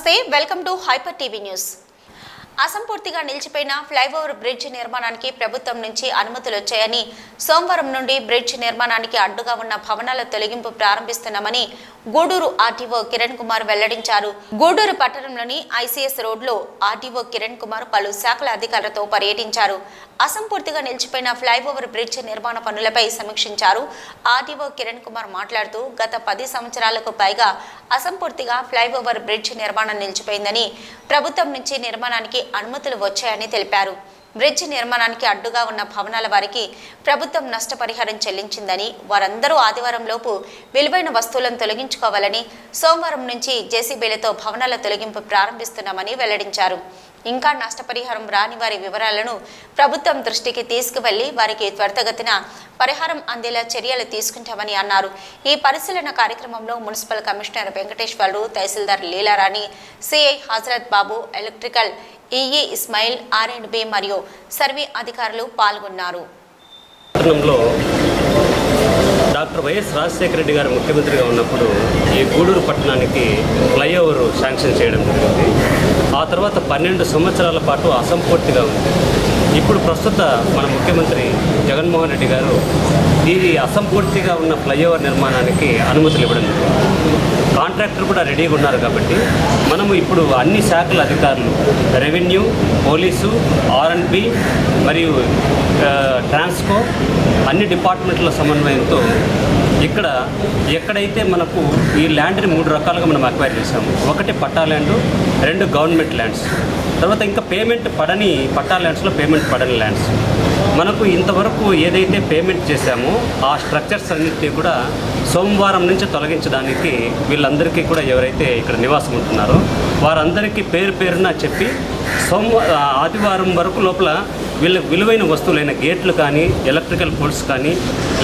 నమస్తే, welcome to hyper TV news. అసంపూర్తిగా నిలిచిపోయిన ఫ్లైఓవర్ బ్రిడ్జ్ నిర్మాణానికి ప్రభుత్వం నుంచి అనుమతులు వచ్చాయని, సోమవారం నుండి బ్రిడ్జ్ నిర్మాణానికి అడ్డుగా ఉన్న భవనాల తొలగింపు ప్రారంభిస్తున్నామని గూడూరు ఆర్టీఓ కిరణ్ కుమార్ వెల్లడించారు. గూడూరు పట్టణంలోని ఐసీఎస్ రోడ్లో ఆర్టీఓ కిరణ్ కుమార్ పలు శాఖల అధికారులతో పర్యటించారు. అసంపూర్తిగా నిలిచిపోయిన ఫ్లైఓవర్ బ్రిడ్జ్ నిర్మాణ పనులపై సమీక్షించారు. ఆర్టీఓ కిరణ్ కుమార్ మాట్లాడుతూ, గత 10 సంవత్సరాలకు పైగా అసంపూర్తిగా ఫ్లైఓవర్ బ్రిడ్జ్ నిర్మాణం నిలిచిపోయిందని, ప్రభుత్వం నుంచి నిర్మాణానికి అనుమతులు వచ్చాయని తెలిపారు. బ్రిడ్జ్ నిర్మాణానికి అడ్డుగా ఉన్న భవనాల వారికి ప్రభుత్వం నష్టపరిహారం చెల్లించిందని, వారందరూ ఆదివారం లోపు విలువైన వస్తువులను తొలగించుకోవాలని, సోమవారం నుంచి జేసీబీలతో భవనాల తొలగింపు ప్రారంభిస్తున్నామని వెల్లడించారు. ఇంకా నష్టపరిహారం రాని వారి వివరాలను ప్రభుత్వం దృష్టికి తీసుకువెళ్లి వారికి త్వరితగతిన పరిహారం అందేలా చర్యలు తీసుకుంటామని అన్నారు. ఈ పరిశీలన కార్యక్రమంలో మున్సిపల్ కమిషనర్ వెంకటేశ్వర్లు, తహసీల్దార్ లీలారాణి, సిఐ హజరత్ బాబు, ఎలక్ట్రికల్ ఈఈ ఇస్మాయిల్, R&B మరియు సర్వే అధికారులు పాల్గొన్నారు. డాక్టర్ వైఎస్ రాజశేఖర రెడ్డి గారు ముఖ్యమంత్రిగా ఉన్నప్పుడు ఈ గూడూరు పట్టణానికి ఫ్లైఓవర్ శాంక్షన్ చేయడం జరిగింది. ఆ తర్వాత 12 సంవత్సరాల పాటు అసంపూర్తిగా ఉంది. ఇప్పుడు ప్రస్తుత మన ముఖ్యమంత్రి జగన్మోహన్ రెడ్డి గారు దీని అసంపూర్తిగా ఉన్న ఫ్లైఓవర్ నిర్మాణానికి అనుమతులు ఇవ్వడం జరిగింది. కాంట్రాక్టర్ కూడా రెడీగా ఉన్నారు కాబట్టి మనము ఇప్పుడు అన్ని శాఖల అధికారులు, రెవెన్యూ, పోలీసు, R&B మరియు ట్రాన్స్కో అన్ని డిపార్ట్మెంట్ల సమన్వయంతో ఇక్కడ ఎక్కడైతే మనకు ఈ ల్యాండ్ని 3 రకాలుగా మనం అక్వైర్ చేసాము. ఒకటి పట్టా ల్యాండ్, 2 గవర్నమెంట్ ల్యాండ్స్, తర్వాత ఇంకా పేమెంట్ పడని పట్టా ల్యాండ్స్లో పేమెంట్ పడని ల్యాండ్స్. మనకు ఇంతవరకు ఏదైతే పేమెంట్ చేశామో ఆ స్ట్రక్చర్స్ అన్నింటినీ కూడా సోమవారం నుంచి తొలగించడానికి వీళ్ళందరికీ కూడా ఎవరైతే ఇక్కడ నివాసం ఉంటున్నారో వారందరికీ పేరున చెప్పి ఆదివారం వరకు లోపల వీళ్ళకి విలువైన వస్తువులైన గేట్లు కానీ, ఎలక్ట్రికల్ పోల్స్ కానీ,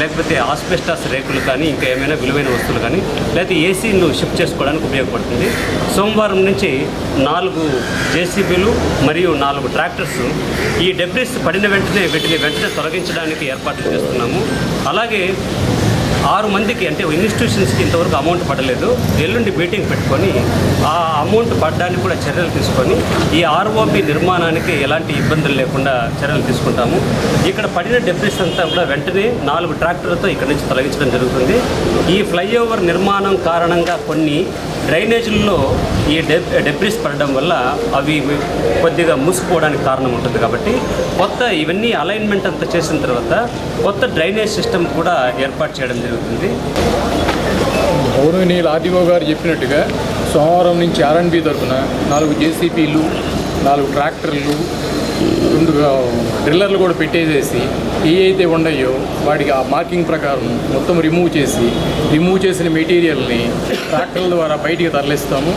లేకపోతే ఆస్బెస్టాస్ రేకులు కానీ, ఇంకా ఏమైనా విలువైన వస్తువులు కానీ, లేకపోతే ఏసీలు షిఫ్ట్ చేసుకోవడానికి ఉపయోగపడుతుంది. సోమవారం నుంచి 4 జేసీబీలు మరియు 4 ట్రాక్టర్స్ ఈ డెబ్రిస్ పడిన వెంటనే వెంటనే తొలగించడానికి ఏర్పాట్లు చేస్తున్నాము. అలాగే 6 మందికి అంటే ఇన్స్టిట్యూషన్స్కి ఇంతవరకు అమౌంట్ పడలేదు. ఎల్లుండి మీటింగ్ పెట్టుకొని ఆ అమౌంట్ పడడానికి కూడా చర్యలు తీసుకొని ఈ ROB నిర్మాణానికి ఎలాంటి ఇబ్బందులు లేకుండా చర్యలు తీసుకుంటాము. ఇక్కడ పడిన డెబ్రిస్ అంతా కూడా వెంటనే 4 ట్రాక్టర్లతో ఇక్కడ నుంచి తొలగించడం జరుగుతుంది. ఈ ఫ్లైఓవర్ నిర్మాణం కారణంగా కొన్ని డ్రైనేజీల్లో ఈ డెబ్రిస్ పడడం వల్ల అవి కొద్దిగా మూసుకుపోవడానికి కారణం ఉంటుంది. కాబట్టి ఇవన్నీ అలైన్మెంట్ అంతా చేసిన తర్వాత కొత్త డ్రైనేజ్ సిస్టమ్ కూడా ఏర్పాటు చేయడం జరుగుతుంది. గౌరవనీయులు ఆర్టీఓ గారు చెప్పినట్టుగా సోమవారం నుంచి R&B తరఫున 4 జేసీబీలు, 4 ట్రాక్టర్లు, 2 డ్రిల్లర్లు కూడా పెట్టేసేసి ఏవైతే ఉన్నాయో వాటికి ఆ మార్కింగ్ ప్రకారం మొత్తం రిమూవ్ చేసిన మెటీరియల్ని ట్రాక్టర్ల ద్వారా బయటికి తరలిస్తాము.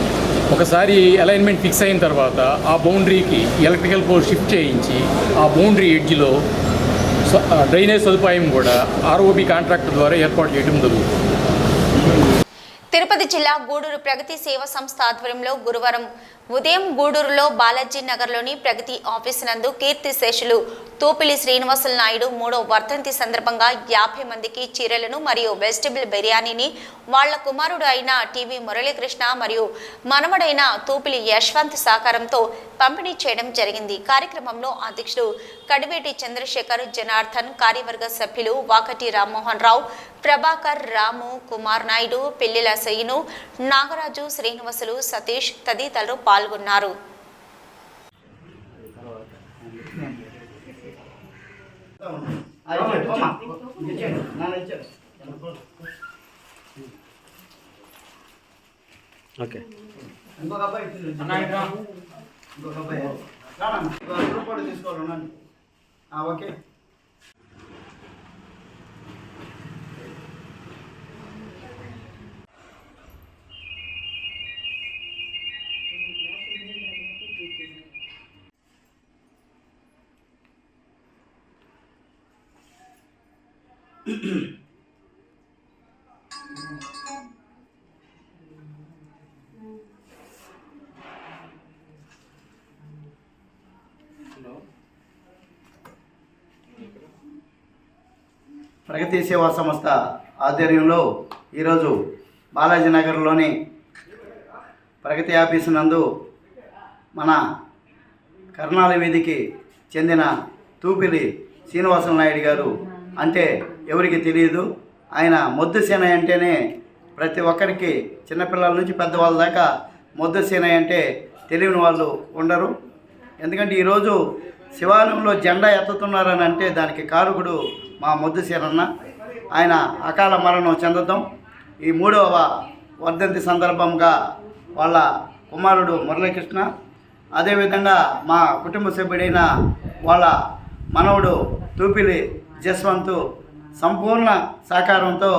ఒకసారి అలైన్మెంట్ ఫిక్స్ అయిన తర్వాత ఆ బౌండరీకి ఎలక్ట్రికల్ పోల్ షిఫ్ట్ చేయించి ఆ బౌండరీ ఎడ్జ్లో డ్రైనేజ్ సదుపాయం కూడా ROB కాంట్రాక్టర్ ద్వారా ఏర్పాటు చేయడం జరుగుతుంది. తిరుపతి జిల్లా గూడూరు ప్రగతి సేవా సంస్థ ఆధ్వర్యంలో గురువారం ఉదయం గూడూరులో బాలాజీ నగర్లోని ప్రగతి ఆఫీసు నందు కీర్తిశేషులు తూపిలి శ్రీనివాసులు నాయుడు 3వ వర్ధంతి సందర్భంగా 50 మందికి చీరలను మరియు వెజిటబుల్ బిర్యానీని వాళ్ల కుమారుడు అయిన టీవీ మురళీకృష్ణ మరియు మనవడైన తూపిలి యశ్వంత్ సహకారంతో పంపిణీ చేయడం జరిగింది. కార్యక్రమంలో అధ్యక్షుడు కడివేటి చంద్రశేఖర్, జనార్దన్, కార్యవర్గ సభ్యులు వాకటి రామ్మోహన్ రావు, ప్రభాకర్, రాము, కుమార్ నాయుడు, పిల్లిల సయ్యను, నాగరాజు, శ్రీనివాసులు, సతీష్ తదితరులు పాల్గొన్నారు. ప్రగతి సేవా సంస్థ ఆధ్వర్యంలో ఈరోజు బాలాజీ నగర్లోని ప్రగతి ఆఫీసు నందు మన కర్ణాల వీధికి చెందిన తూపిలి శ్రీనివాస నాయుడు గారు అంటే ఎవరికి తెలియదు. ఆయన మొద్దు సేనయ్య అంటేనే ప్రతి ఒక్కరికి చిన్నపిల్లల నుంచి పెద్దవాళ్ళ దాకా మొద్దు సేనయ్య అంటే తెలియని వాళ్ళు ఉండరు. ఎందుకంటే ఈరోజు శివాలయంలో జెండా ఎత్తుతున్నారని అంటే దానికి కారకుడు మా మొద్దు సేనన్న. ఆయన అకాల మరణం చెందడం ఈ 3వ వర్ధంతి సందర్భంగా వాళ్ళ కుమారుడు మురళీకృష్ణ, అదేవిధంగా మా కుటుంబ సభ్యుడైన వాళ్ళ మనవడు తూపిలి జస్వంత్ సంపూర్ణ సహకారంతో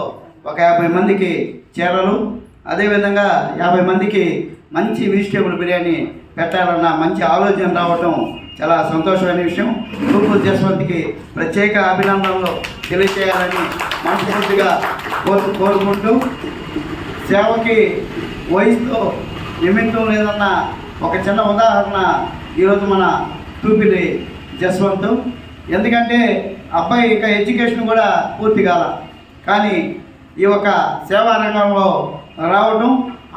ఒక 50 మందికి చీరలు, అదేవిధంగా 50 మందికి మంచి వెజిటేబుల్ బిర్యానీ పెట్టాలన్న మంచి ఆలోచన రావటం చాలా సంతోషమైన విషయం. తూపుల జస్వంత్కి ప్రత్యేక అభినందనలు తెలియజేయాలని మనస్ఫూర్తిగా కోరుకుంటూ, సేవకి వయసుతో నిమిత్తం లేదన్న ఒక చిన్న ఉదాహరణ ఈరోజు మన తూపిలి జస్వంత్. ఎందుకంటే అబ్బాయి ఇక ఎడ్యుకేషన్ కూడా పూర్తి కాల, కానీ ఈ ఒక సేవా రంగంలో రావటం,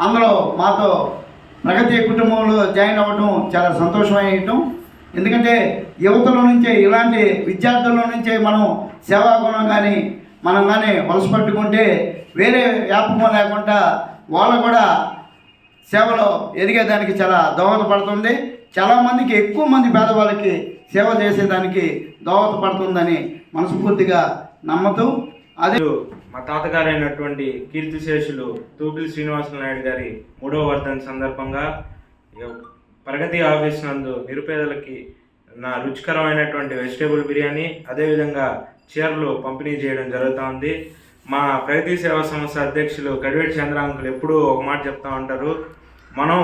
అందులో మాతో ప్రగతి కుటుంబంలో జాయిన్ అవ్వటం చాలా సంతోషమయ్యటం. ఎందుకంటే యువతలో నుంచే, ఇలాంటి విద్యార్థుల నుంచే మనం సేవా గుణం కానీ మనం కానీ వలస పట్టుకుంటే వేరే వ్యాపకం లేకుండా వాళ్ళు కూడా సేవలో ఎదిగేదానికి చాలా దోహదపడుతుంది. చాలామందికి, ఎక్కువ మంది పేదవాళ్ళకి సేవ చేసేదానికి దోహదపడుతుందని మనస్ఫూర్తిగా నమ్ముతూ, అదే మా తాతగారు అయినటువంటి కీర్తిశేషులు తూపిలి శ్రీనివాస నాయుడు గారి 3వ వర్ధంతి సందర్భంగా ప్రగతి ఆఫీస్ నందు నిరుపేదలకి నా రుచికరమైనటువంటి వెజిటేబుల్ బిర్యానీ, అదేవిధంగా చీరలు పంపిణీ చేయడం జరుగుతూ ఉంది. మా ప్రగతి సేవా సంస్థ అధ్యక్షులు కడివేటి చంద్రాంకులు ఎప్పుడూ ఒక మాట చెప్తూ ఉంటారు, మనం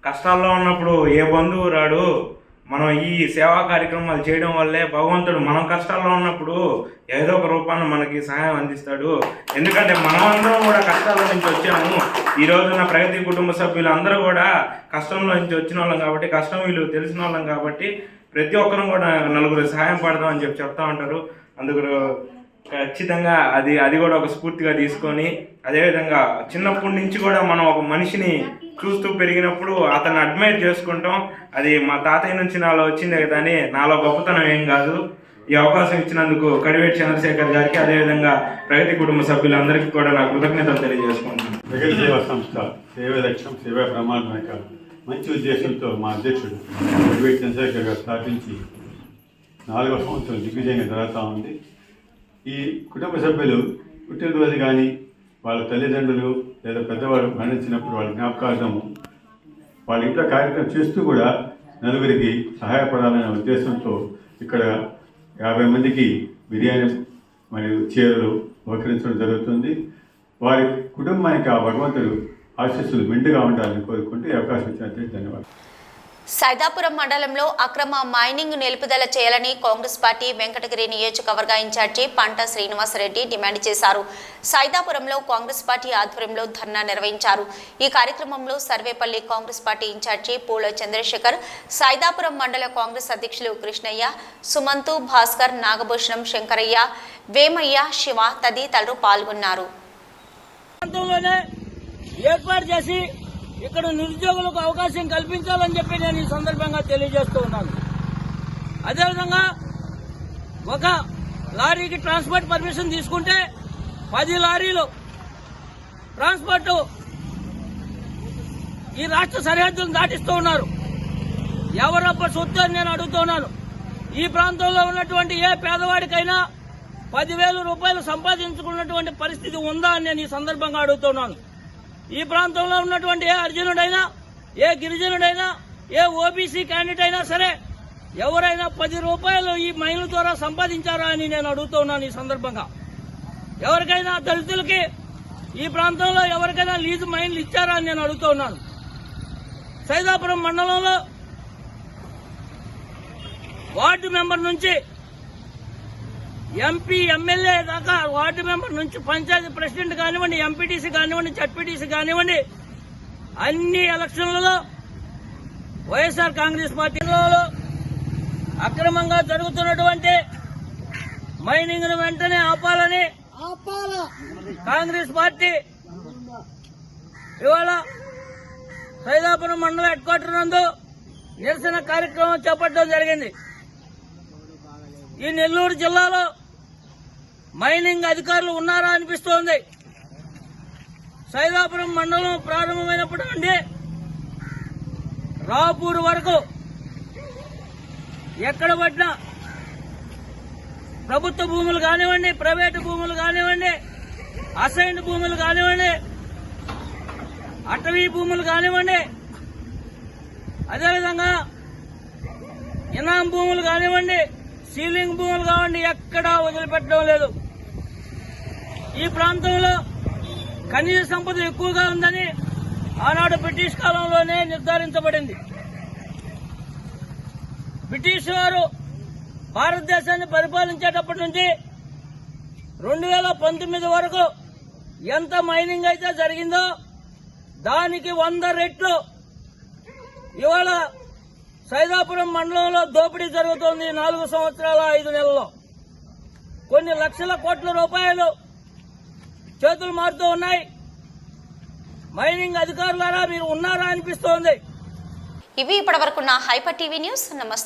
కష్టాల్లో ఉన్నప్పుడు ఏ బంధువు రాడు, మనం ఈ సేవా కార్యక్రమాలు చేయడం వల్లే భగవంతుడు మనం కష్టాల్లో ఉన్నప్పుడు ఏదో ఒక రూపాన్ని మనకి సహాయం అందిస్తాడు. ఎందుకంటే మనమందరం కూడా కష్టాల నుంచి వచ్చాము. ఈ రోజున ప్రగతి కుటుంబ సభ్యులు అందరూ కూడా కష్టంలో నుంచి వచ్చిన వాళ్ళం కాబట్టి, కష్టం విలువ తెలిసిన వాళ్ళం కాబట్టి ప్రతి ఒక్కరం కూడా నలుగురు సహాయం పడదాం అని చెప్తా ఉంటారు. అందుకు ఖచ్చితంగా అది కూడా ఒక స్ఫూర్తిగా తీసుకొని, అదేవిధంగా చిన్నప్పటి నుంచి కూడా మనం ఒక మనిషిని చూస్తూ పెరిగినప్పుడు అతన్ని అడ్మైర్ చేసుకుంటాం. అది మా తాతయ్య నుంచి నాలో వచ్చిందే కానీ నాలో గొప్పతనం ఏం కాదు. ఈ అవకాశం ఇచ్చినందుకు కడివేటి చంద్రశేఖర్ గారికి, అదేవిధంగా ప్రగతి కుటుంబ సభ్యులందరికీ కూడా నా కృతజ్ఞతలు తెలియజేసుకుంటున్నాను. ప్రగతి సేవా సంస్థ సేవ లక్ష్యం, సేవా ప్రమాదం యొక్క మంచి ఉద్దేశంతో మా అధ్యక్షుడు కడివేటి చంద్రశేఖర్ గారు స్థాపించి 4వ సంవత్సరం దిగ్విజయంగా జరుగుతూ ఉంది. ఈ కుటుంబ సభ్యులు పుట్టినరోజు కానీ, వాళ్ళ తల్లిదండ్రులు లేదా పెద్దవాళ్ళు మరణించినప్పుడు వాళ్ళ జ్ఞాపకార్థము వాళ్ళ ఇంట్లో కార్యక్రమం చేస్తూ కూడా నలుగురికి సహాయపడాలనే ఉద్దేశంతో ఇక్కడ 50 మందికి బిర్యానీ మరియు చీరలు బహుకరించడం జరుగుతుంది. వారి కుటుంబానికి ఆ భగవంతుడు ఆశీస్సులు మెండుగా ఉండాలని కోరుకుంటూ ఈ అవకాశం ఇచ్చినందుకు ధన్యవాదాలు. సైదాపురం మండలంలో అక్రమ మైనింగ్ నిలుపుదల చేయాలని కాంగ్రెస్ పార్టీ వెంకటగిరి నియోజకవర్గ ఇన్ఛార్జి పంట శ్రీనివాసరెడ్డి డిమాండ్ చేశారు. సైదాపురంలో కాంగ్రెస్ పార్టీ ఆధ్వర్యంలో ధర్నా నిర్వహించారు. ఈ కార్యక్రమంలో సర్వేపల్లి కాంగ్రెస్ పార్టీ ఇన్ఛార్జి పూల చంద్రశేఖర్, సైదాపురం మండల కాంగ్రెస్ అధ్యక్షులు కృష్ణయ్య, సుమంతు, భాస్కర్, నాగభూషణం, శంకరయ్య, వేమయ్య, శివ తదితరులు పాల్గొన్నారు. ఏర్పాటు చేసి ఇక్కడ నిరుద్యోగులకు అవకాశం కల్పించాలని చెప్పి నేను ఈ సందర్భంగా తెలియజేస్తూ ఉన్నాను. అదేవిధంగా ఒక లారీకి ట్రాన్స్పోర్ట్ పర్మిషన్ తీసుకుంటే 10 లారీలు ట్రాన్స్పోర్ట్ ఈ రాష్ట్ర సరిహద్దులను దాటిస్తూ ఉన్నారు. ఎవరప్ప సొత్తు అని నేను అడుగుతున్నాను. ఈ ప్రాంతంలో ఉన్నటువంటి ఏ పేదవాడికైనా 10,000 రూపాయలు సంపాదించుకున్నటువంటి పరిస్థితి ఉందా అని నేను ఈ సందర్భంగా అడుగుతున్నాను. ఈ ప్రాంతంలో ఉన్నటువంటి ఏ అర్జునుడైనా, ఏ గిరిజనుడైనా, ఏ ఓబీసీ క్యాండిడేట్ అయినా సరే ఎవరైనా 10 రూపాయలు ఈ మైన్ల ద్వారా సంపాదించారా అని నేను అడుగుతున్నాను. ఈ సందర్భంగా ఎవరికైనా దళితులకి ఈ ప్రాంతంలో ఎవరికైనా లీజు మైన్లు ఇచ్చారా అని నేను అడుగుతున్నాను. సైదాపురం మండలంలో వార్డు మెంబర్ నుంచి ఎంపీ, ఎమ్మెల్యే దాకా, వార్డు మెంబర్ నుంచి పంచాయతీ ప్రెసిడెంట్ కానివ్వండి, ఎంపీటీసీ కానివ్వండి, జడ్పీటీసీ కానివ్వండి, అన్ని ఎలక్షన్లలో వైఎస్ఆర్ కాంగ్రెస్ పార్టీలో అక్రమంగా జరుగుతున్నటువంటి మైనింగ్ ను వెంటనే ఆపాలని కాంగ్రెస్ పార్టీ ఇవాళ సైదాపురం మండల హెడ్ క్వార్టర్ నందు నిరసన కార్యక్రమం చేపట్టడం జరిగింది. ఈ నెల్లూరు జిల్లాలో మైనింగ్ అధికారులు ఉన్నారా అనిపిస్తోంది. సైదాపురం మండలం ప్రారంభమైనప్పటి నుండి రాపూర్ వరకు ఎక్కడ పట్టినా ప్రభుత్వ భూములు కానివ్వండి, ప్రైవేటు భూములు కానివ్వండి, అసైన్డ్ భూములు కానివ్వండి, అటవీ భూములు కానివ్వండి, అదేవిధంగా ఇనాం భూములు కానివ్వండి, సీలింగ్ భూములు కానివ్వండి, ఎక్కడా వదిలిపెట్టడం లేదు. ఈ ప్రాంతంలో ఖనిజ సంపద ఎక్కువగా ఉందని ఆనాడు బ్రిటిష్ కాలంలోనే నిర్ధారించబడింది. బ్రిటిష్ వారు భారతదేశాన్ని పరిపాలించేటప్పటి నుంచి 2019 వరకు ఎంత మైనింగ్ అయితే జరిగిందో దానికి 100 రెట్లు ఇవాళ సైదాపురం మండలంలో దోపిడీ జరుగుతోంది. 4 సంవత్సరాల 5 నెలల్లో కొన్ని లక్షల కోట్ల రూపాయలు చేతులు మారుతూ ఉన్నాయి. మైనింగ్ అధికారులారా మీరు ఉన్నారా అనిపిస్తోంది. ఇవి ఇప్పటివరకున్న హైపర్ టీవీ న్యూస్. నమస్తే.